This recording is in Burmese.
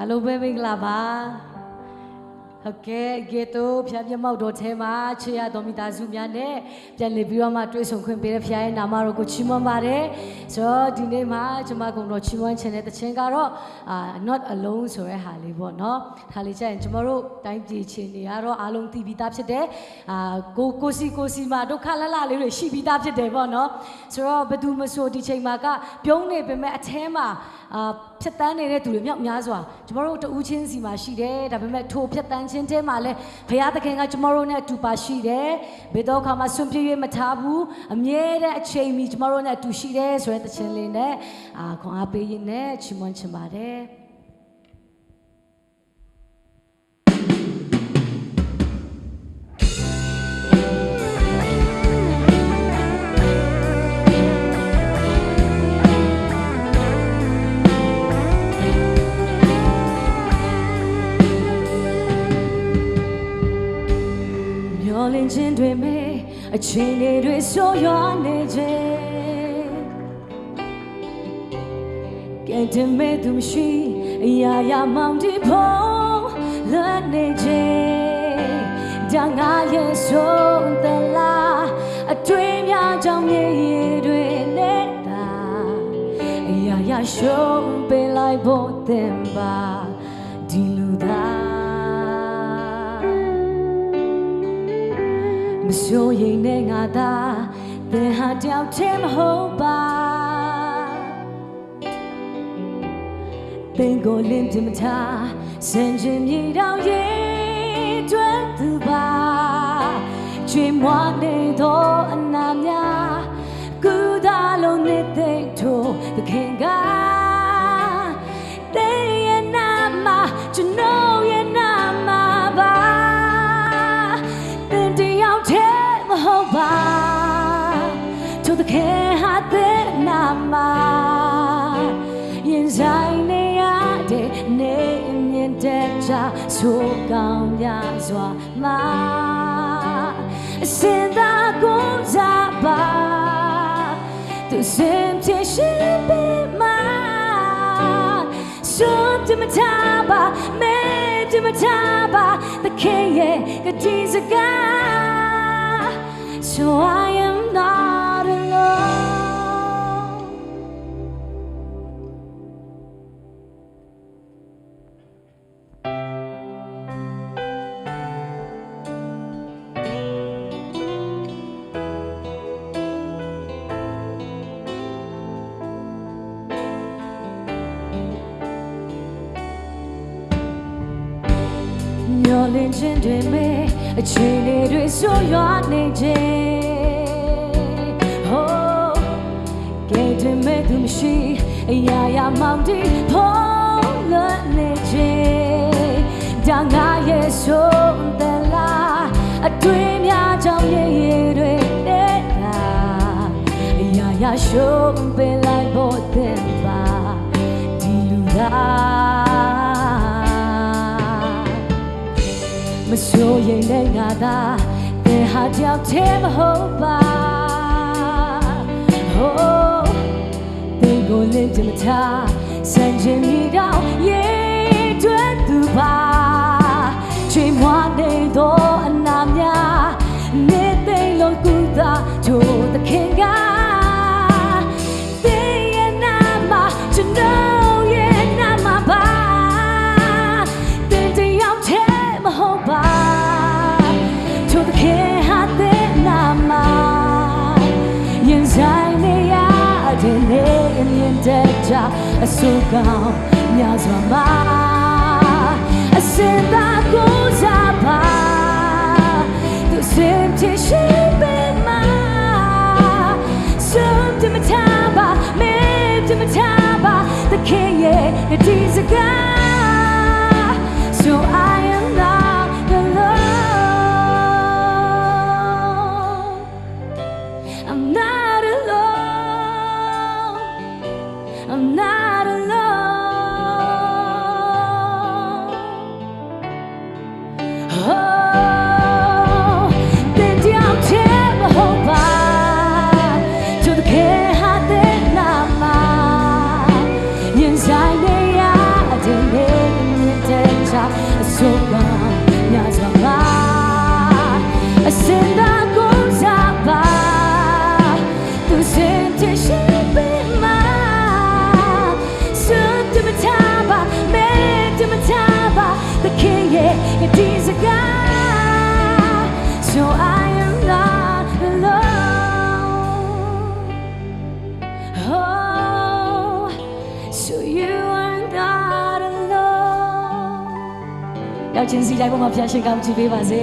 အလုံးပဲမင်္ဂလာပါဟုတ်ကဲ့ဂေတိုဖျားပြမောက်တော်ထဲမှာချေရတော်မိသားစုများနဲ့ပြန်လည်ပြီးတော့မှတွေ့ဆုံခွင့်ပေးတဲ့ဖျားရဲ့နာမတော်ကိုချီးမွမ်းပါတယ်ဆိုတော့ဒီနေ့မှာကျွန်မcùngတော်ချီးမွမ်းခြင်းတဲ့တခြင်းကတော့not alone ဆိုတဲ့ဟာလေးပေါ့နော်ခါလေးကျရင်ကျွန်တော်တို့တိုင်းပြည်ချင်းတွေကတော့အားလုံးသိပြီးသားဖြစ်တယ်ကိုစီမှာဒုက္ခလလလေးတွေရှိပြီးသားဖြစ်တယ်ပေါ့နော်ဆိုတော့ဘယ်သူမဆိုဒီချိန်မှာကပြုံးနေပေမဲ့အแทမှာဖြတ်တန်းနေတဲ့သူတွေမြောက်များစွာကျွန်တော်တို့တဦးချင်းစီမှာရှိတယ်ဒါပေမဲ့ထိုဖြတ်တန်းချင်းတဲမှာလဲဘုရားသခင်ကကျွန်တော်တို့နဲ့အတူပါရှိတယ်ဘယ်တော့ခါမှဆွန့်ပြေးမထားဘူးအမြဲတမ်းအချိန်မီကျွန်တော်တို့နဲ့အတူရှိတယ်ဆိုတဲ့သခြင်းလေးနဲ့ခွန်အားပေးရင်းနဲ့ချီးမွမ်းချင်ပါတယ်လင်းချင်းတွေမဲ့အချိန်တွေဆိုးရွားနေခြင်းကဲတင်မဲ့သူမရှိအရာရာမောင်ဒီဖို့လွတ်နေခြင်းဒါငါရဲ့ဆုံးတလားအတွေ့များကြောင့်မြေတွေနေတာအရာရာရှုံးပေးလိုက်ဖို့တင်ပါဒီလူသားမစိုးရိမ်နဲ့ငါသာသင်ဟာတယောက်တည်းမဟုတ်ပါသင်ကိုလင်းပြမထားစင်ချင်မြေတောင်ရဲ့ကျွမ်းသူပါချွေမွားနေသောအနာများကုသာလုံးနေတဲ့ထို့သခင်ကတဲ့ရဲ့နာမကျွန်တော်ရဲ့နာမပါဟုတ်ပါသူတကယ်ဟာတဲ့နာမရင်ဆိုင်နေရတဲ့နေမြင်တဲ့ချာဆိုကောင်းများစွာမှာအစင်သာကိုစားပါသူစင်ချရှိပေးမှာစွန့်တမထားပါမဲတမထားပါတခင်ရဲ့ကတိစကားSo I am not alone. You're legend in me. အချိန်တွေဆိုရွာနေခြင်းဟိုးကဲတင်မဲ့သူမရှိအရာရာမောင်တီဖို့လွတ်နေခြင်းဒါငါရဲ့ဆုံးတလားအတွေ့များကြောင့်ရဲ့တွေနေတာအရာရာရှုံးပေးလိုက်ဖို့တင်ပါဒီလူသားမစိုးရိမ်တဲ့ငါသာသင်ဟာတယောက်တည်းမဟုတ်ပါဟိုးသင်ကိုလင်းချင်မထားစံချင်မိတော့ရဲ့တွဲသူပါချွေမွားနေသောအနာများနေသိလို့ကူသာထို့သခင်ကသင်ရဲ့နာမကျွန်တော်ရဲ့နာမပါသင်တယောက်တည်းမဟုတ်ပါထို့သခင်ဟာတဲ့နာမရင်ဆိုင်နေရတဲ့နေမြင်တဲ့ချာအဆိုးကောင်းများစွာမှာအစင်သာကိုစားပါသူစင်ချရှိပေးမှာစွန့်တမထားပါမဲတမထားပါသခင်ရဲ့ဒီစကားSo I am not alone. I'm not alone. I'm not alone. Oh, then down tell me hope to the care how they not my inside they are. ယောက်ချင်းစီတိုင်းပေါ်မှာဖျားရှိကောင်းကြည့်ပေးပါစေ